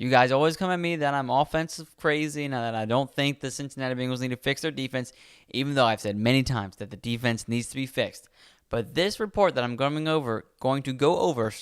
You guys always come at me that I'm offensive crazy and that I don't think the Cincinnati Bengals need to fix their defense, even though I've said many times that the defense needs to be fixed. But this report that I'm going to go over,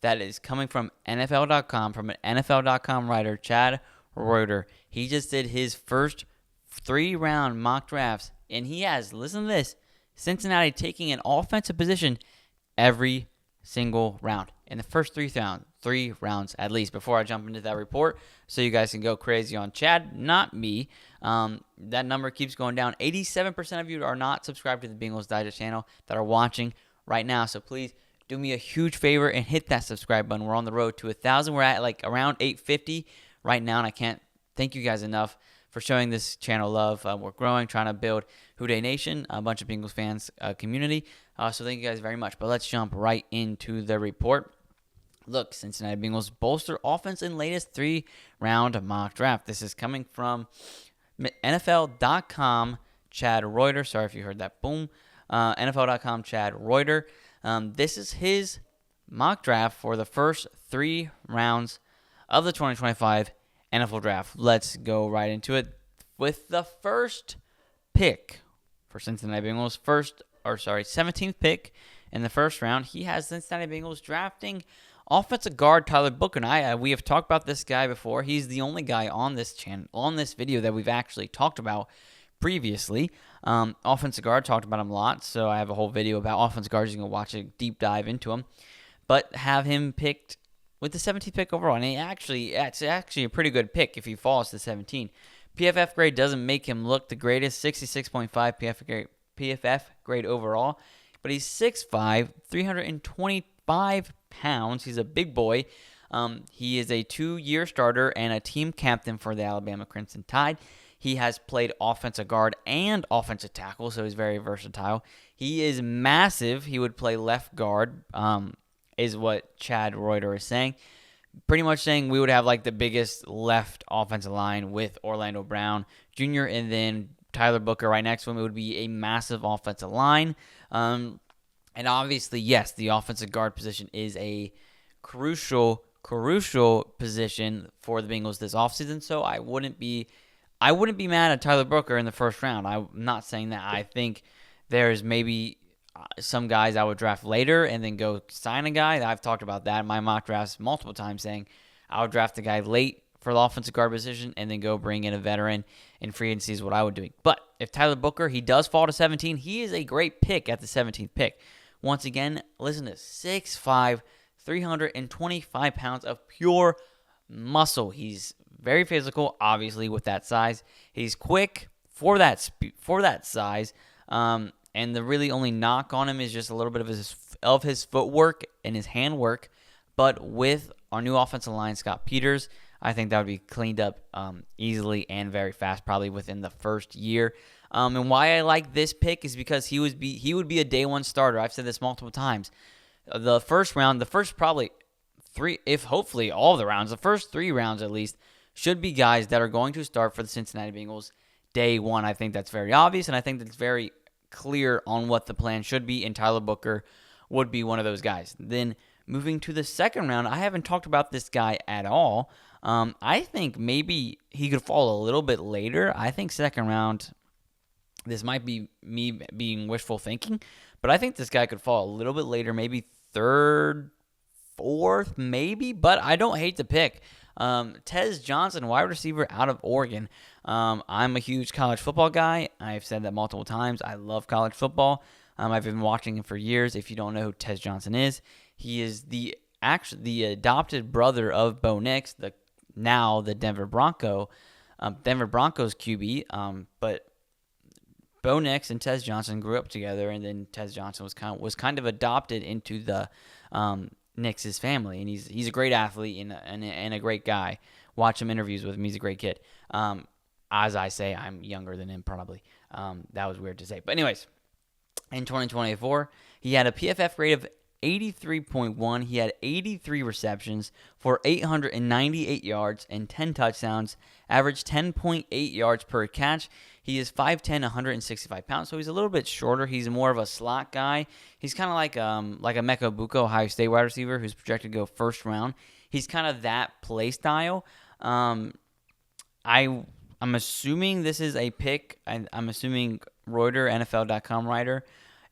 that is coming from NFL.com, from an NFL.com writer, Chad Reuter. He just did his first 3-round mock drafts, and he has, listen to this, Cincinnati taking an offensive position every single round in the first 3 rounds at least, before I jump into that report, so you guys can go crazy on Chad, not me. That number keeps going down. 87% of you are not subscribed to the Bengals Digest channel that are watching right now, so please do me a huge favor and hit that subscribe button. We're on the road to 1,000. We're at like around 850 right now, and I can't thank you guys enough for showing this channel love. We're growing, trying to build Houday Nation, a bunch of Bengals fans community. So thank you guys very much. But let's jump right into the report. Look, Cincinnati Bengals bolster offense in latest 3-round mock draft. This is coming from NFL.com, Chad Reuter. Sorry if you heard that. Boom. NFL.com, Chad Reuter. This is his mock draft for the first 3 rounds of the 2025 NFL Draft. Let's go right into it with the first pick for Cincinnati Bengals. 17th pick in the first round. He has Cincinnati Bengals drafting offensive guard Tyler Booker. And we have talked about this guy before. He's the only guy on this channel, on this video, that we've actually talked about previously. Offensive guard, talked about him a lot, so I have a whole video about offensive guards. You can watch a deep dive into him. But have him picked with the 17th pick overall, and it's actually a pretty good pick if he falls to 17. PFF grade doesn't make him look the greatest, 66.5 PFF grade overall, but he's 6'5", 325 pounds. He's a big boy. He is a 2-year starter and a team captain for the Alabama Crimson Tide. He has played offensive guard and offensive tackle, so he's very versatile. He is massive. He would play left guard, is what Chad Reuter is saying. Pretty much saying we would have like the biggest left offensive line with Orlando Brown Jr. and then Tyler Booker right next to him. It would be a massive offensive line. And obviously, yes, the offensive guard position is a crucial position for the Bengals this offseason. So I wouldn't be mad at Tyler Booker in the first round. I'm not saying that. I think there's maybe some guys I would draft later and then go sign a guy. I've talked about that in my mock drafts multiple times, saying I would draft a guy late for the offensive guard position and then go bring in a veteran in free agency is what I would do. But if Tyler Booker, he does fall to 17, he is a great pick at the 17th pick. Once again, listen to 6'5", 325 pounds of pure muscle. He's very physical, obviously, with that size. He's quick for that size. And the really only knock on him is just a little bit of his footwork and his handwork. But with our new offensive line, Scott Peters, I think that would be cleaned up easily and very fast, probably within the first year. And why I like this pick is because he would be a day one starter. I've said this multiple times. The first round, the first probably 3, if hopefully all the rounds, the first 3 rounds at least, should be guys that are going to start for the Cincinnati Bengals day one. I think that's very obvious, and I think that's very clear on what the plan should be, and Tyler Booker would be one of those guys. Then moving to the second round, I haven't talked about this guy at all. I think maybe he could fall a little bit later. I think second round, this might be me being wishful thinking, but I think this guy could fall a little bit later, maybe third, fourth, maybe, but I don't hate the pick. Tez Johnson, wide receiver out of Oregon. I'm a huge college football guy. I've said that multiple times. I love college football. I've been watching him for years. If you don't know who Tez Johnson is, he is the adopted brother of Bo Nix, the Denver Broncos QB. But Bo Nix and Tez Johnson grew up together, and then Tez Johnson was kind of adopted into the Nix's family, and he's a great athlete and a great guy. Watch him interviews with him; he's a great kid. As I say, I'm younger than him probably. That was weird to say, but anyways, in 2024, he had a PFF grade of 83.1. He had 83 receptions for 898 yards and 10 touchdowns, averaged 10.8 yards per catch. He is 5'10", 165 pounds, so he's a little bit shorter. He's more of a slot guy. He's kind of like a Mecca Buko Ohio State wide receiver who's projected to go first round. He's kind of that play style. I'm assuming this is a pick. I'm assuming Reuter, NFL.com writer,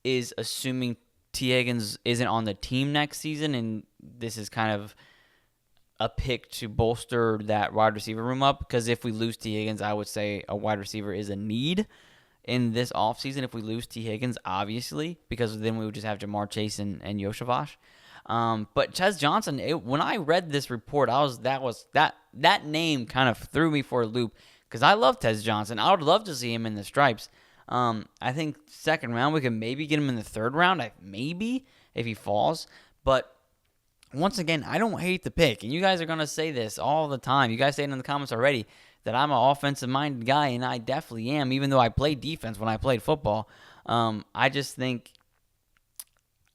is assuming T. Higgins isn't on the team next season, and this is kind of a pick to bolster that wide receiver room up. Because if we lose T. Higgins, I would say a wide receiver is a need in this offseason. If we lose T. Higgins, obviously, because then we would just have Jamar Chase and Yoshavash. But Tez Johnson, when I read this report, that name kind of threw me for a loop because I love Tez Johnson. I would love to see him in the stripes. I think second round, we could maybe get him in the third round, maybe, if he falls. But once again, I don't hate the pick. And you guys are going to say this all the time. You guys say it in the comments already that I'm an offensive-minded guy, and I definitely am, even though I played defense when I played football. I think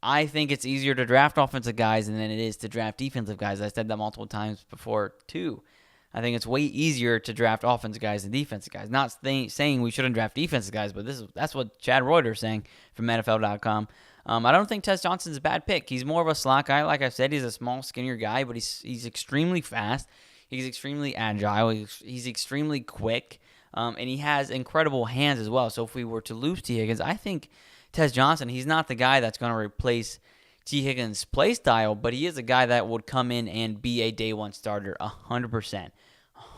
it's easier to draft offensive guys than it is to draft defensive guys. I said that multiple times before, too. I think it's way easier to draft offensive guys than defensive guys. Not saying we shouldn't draft defensive guys, but that's what Chad Reuter is saying from NFL.com. I don't think Tez Johnson's a bad pick. He's more of a slot guy. Like I said, he's a small, skinnier guy, but he's extremely fast. He's extremely agile. He's extremely quick, and he has incredible hands as well. So if we were to lose T. Higgins, I think Tez Johnson, he's not the guy that's going to replace T. Higgins' play style, but he is a guy that would come in and be a day one starter 100%.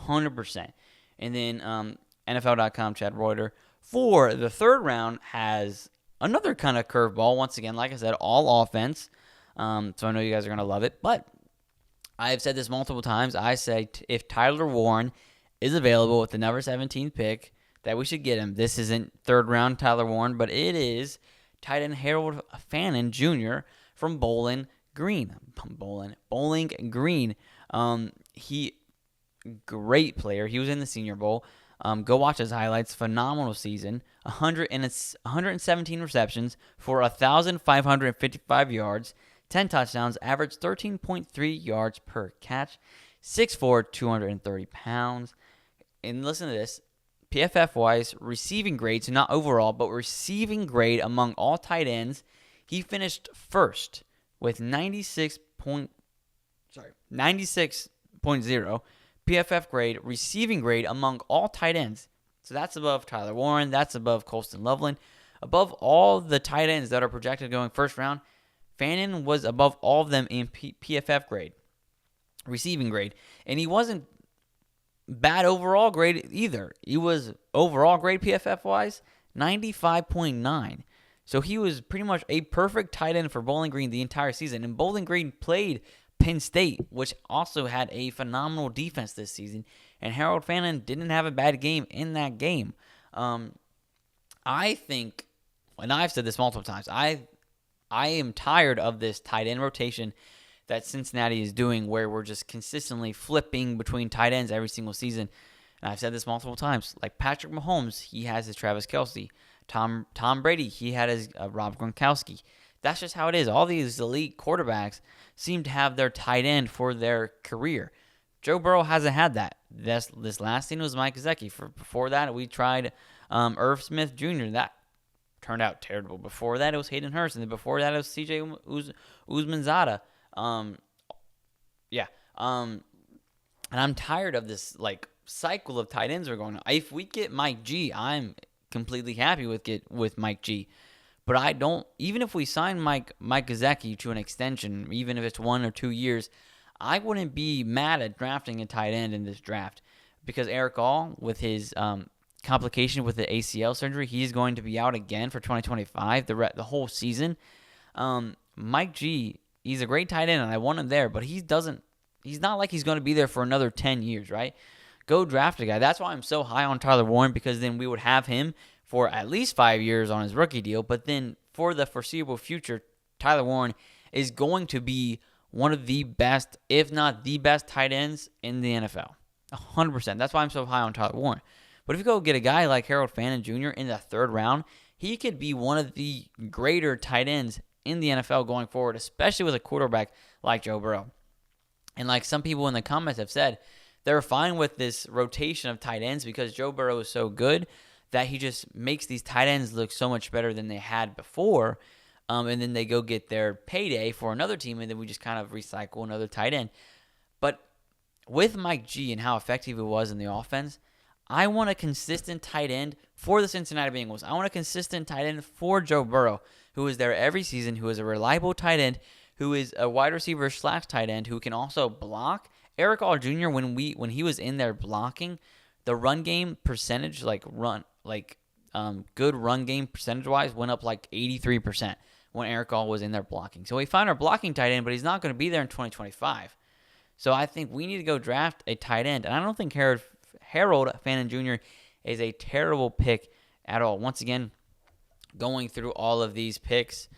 100%. And then NFL.com, Chad Reuter, for the third round, has another kind of curveball. Once again, like I said, all offense. So I know you guys are going to love it. But I've said this multiple times. I say if Tyler Warren is available with the number 17 pick, that we should get him. This isn't third round Tyler Warren, but it is tight end Harold Fannin Jr. from Bowling Green. He great player. He was in the Senior Bowl. Go watch his highlights. Phenomenal season. 117 receptions for 1,555 yards, 10 touchdowns, average 13.3 yards per catch, 6'4", 230 pounds. And listen to this. PFF-wise, receiving grade, so not overall, but receiving grade among all tight ends, he finished first with 96.0 PFF grade, receiving grade among all tight ends. So that's above Tyler Warren, that's above Colston Loveland, above all the tight ends that are projected going first round. Fannin was above all of them in PFF grade, receiving grade, and he wasn't bad overall grade either. He was overall grade PFF-wise 95.9. So he was pretty much a perfect tight end for Bowling Green the entire season. And Bowling Green played Penn State, which also had a phenomenal defense this season. And Harold Fannin didn't have a bad game in that game. I think, and I've said this multiple times, I am tired of this tight end rotation that Cincinnati is doing, where we're just consistently flipping between tight ends every single season. And I've said this multiple times. Like Patrick Mahomes, he has his Travis Kelce. Tom Brady, he had his Rob Gronkowski. That's just how it is. All these elite quarterbacks seem to have their tight end for their career. Joe Burrow hasn't had that. This last season was Mike Gesicki. Before that, we tried Irv Smith Jr. That turned out terrible. Before that, it was Hayden Hurst. And then before that, it was C.J. Uzmanzada. And I'm tired of this cycle of tight ends we're going on. If we get Mike G, I'm completely happy with Mike G. But I don't, even if we sign Mike Gesicki to an extension, even if it's 1 or 2 years, I wouldn't be mad at drafting a tight end in this draft, because Eric All, with his complication with the ACL surgery, he's going to be out again for 2025, the whole season. Mike G, he's a great tight end, and I want him there, but he's not like he's going to be there for another 10 years, right? Go draft a guy. That's why I'm so high on Tyler Warren, because then we would have him for at least 5 years on his rookie deal. But then for the foreseeable future, Tyler Warren is going to be one of the best, if not the best, tight ends in the NFL. 100%. That's why I'm so high on Tyler Warren. But if you go get a guy like Harold Fannin Jr. in the third round, he could be one of the greater tight ends in the NFL going forward, especially with a quarterback like Joe Burrow. And like some people in the comments have said, they're fine with this rotation of tight ends because Joe Burrow is so good that he just makes these tight ends look so much better than they had before. And then they go get their payday for another team, and then we just kind of recycle another tight end. with Mike G and how effective he was in the offense, I want a consistent tight end for the Cincinnati Bengals. I want a consistent tight end for Joe Burrow, who is there every season, who is a reliable tight end, who is a wide receiver / tight end, who can also block. Eric All Jr., when he was in there blocking, the run game percentage, good run game percentage-wise, went up like 83% when Eric All was in there blocking. So we found our blocking tight end, but he's not going to be there in 2025. So I think we need to go draft a tight end. And I don't think Harold Fannin Jr. is a terrible pick at all. Once again, going through all of these picks.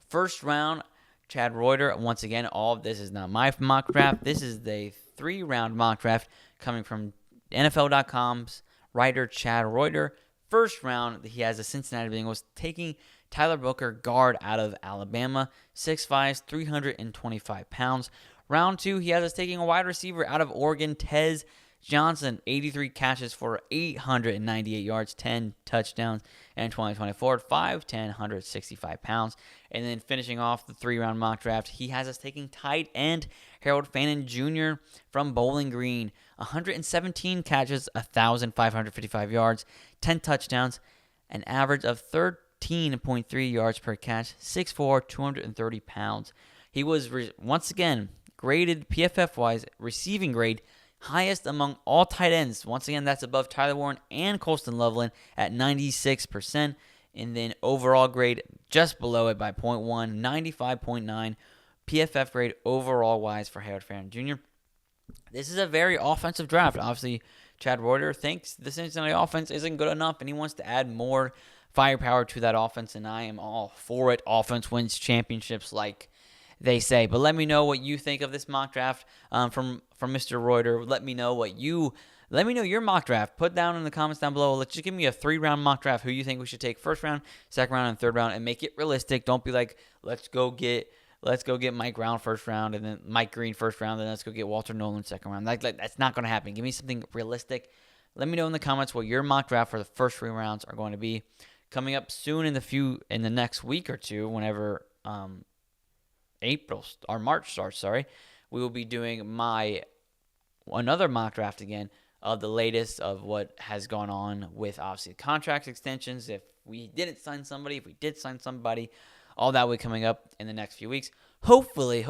First round, Chad Reuter. Once again, all of this is not my mock draft. This is the 3-round mock draft coming from NFL.com's writer Chad Reuter. First round, he has the Cincinnati Bengals taking Tyler Booker, guard out of Alabama, 6'5", 325 pounds. Round 2, he has us taking a wide receiver out of Oregon, Tez Johnson, 83 catches for 898 yards, 10 touchdowns, and 2024, 5'10", 165 pounds. And then finishing off the 3-round mock draft, he has us taking tight end Harold Fannin Jr. from Bowling Green, 117 catches, 1,555 yards, 10 touchdowns, an average of 13.3 yards per catch, 6'4", 230 pounds. He was, once again, graded PFF-wise, receiving grade, highest among all tight ends. Once again, that's above Tyler Warren and Colston Loveland at 96%. And then overall grade just below it by 0.1, 95.9. PFF grade overall-wise for Harold Fannin Jr. This is a very offensive draft. Obviously, Chad Reuter thinks the Cincinnati offense isn't good enough, and he wants to add more firepower to that offense, and I am all for it. Offense wins championships, like they say. But let me know what you think of this mock draft from Mr. Reuter. Let me know your mock draft. Put down in the comments down below. Let's just give me a 3-round mock draft. Who you think we should take first round, second round, and third round, and make it realistic. Don't be like, let's go get Mike Brown first round, and then Mike Green first round, then let's go get Walter Nolan second round. That's not going to happen. Give me something realistic. Let me know in the comments what your mock draft for the first 3 rounds are going to be. Coming up soon in the next week or two, whenever March starts, we will be doing another mock draft again of the latest of what has gone on with, obviously, contract extensions. If we didn't sign somebody, if we did sign somebody, all that will be coming up in the next few weeks. Hopefully,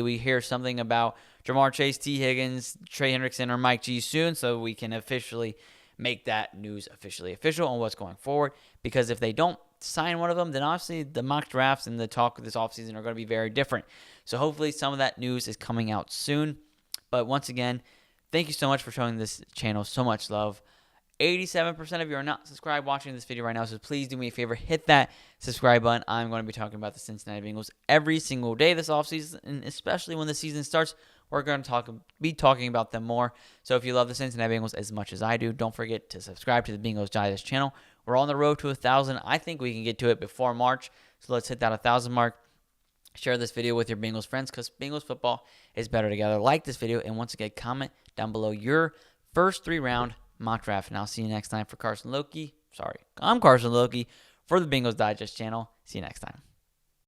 we hear something about Jamar Chase, T. Higgins, Trey Hendrickson, or Mike G soon, so we can officially make that news official on what's going forward. Because if they don't sign one of them, then obviously the mock drafts and the talk of this offseason are going to be very different. So hopefully some of that news is coming out soon. But once again, thank you so much for showing this channel so much love. 87% of you are not subscribed watching this video right now, so please do me a favor, hit that subscribe button. I'm going to be talking about the Cincinnati Bengals every single day this offseason, and especially when the season starts, we're going to be talking about them more. So if you love the Cincinnati Bengals as much as I do, don't forget to subscribe to the Bengals Digest channel. We're on the road to 1,000. I think we can get to it before March, so let's hit that 1,000 mark. Share this video with your Bengals friends, because Bengals football is better together. Like this video, and once again, comment down below your first 3-round mock draft, and I'll see you next time for Carson Lokey. I'm Carson Lokey for the Bengals Digest channel. See you next time.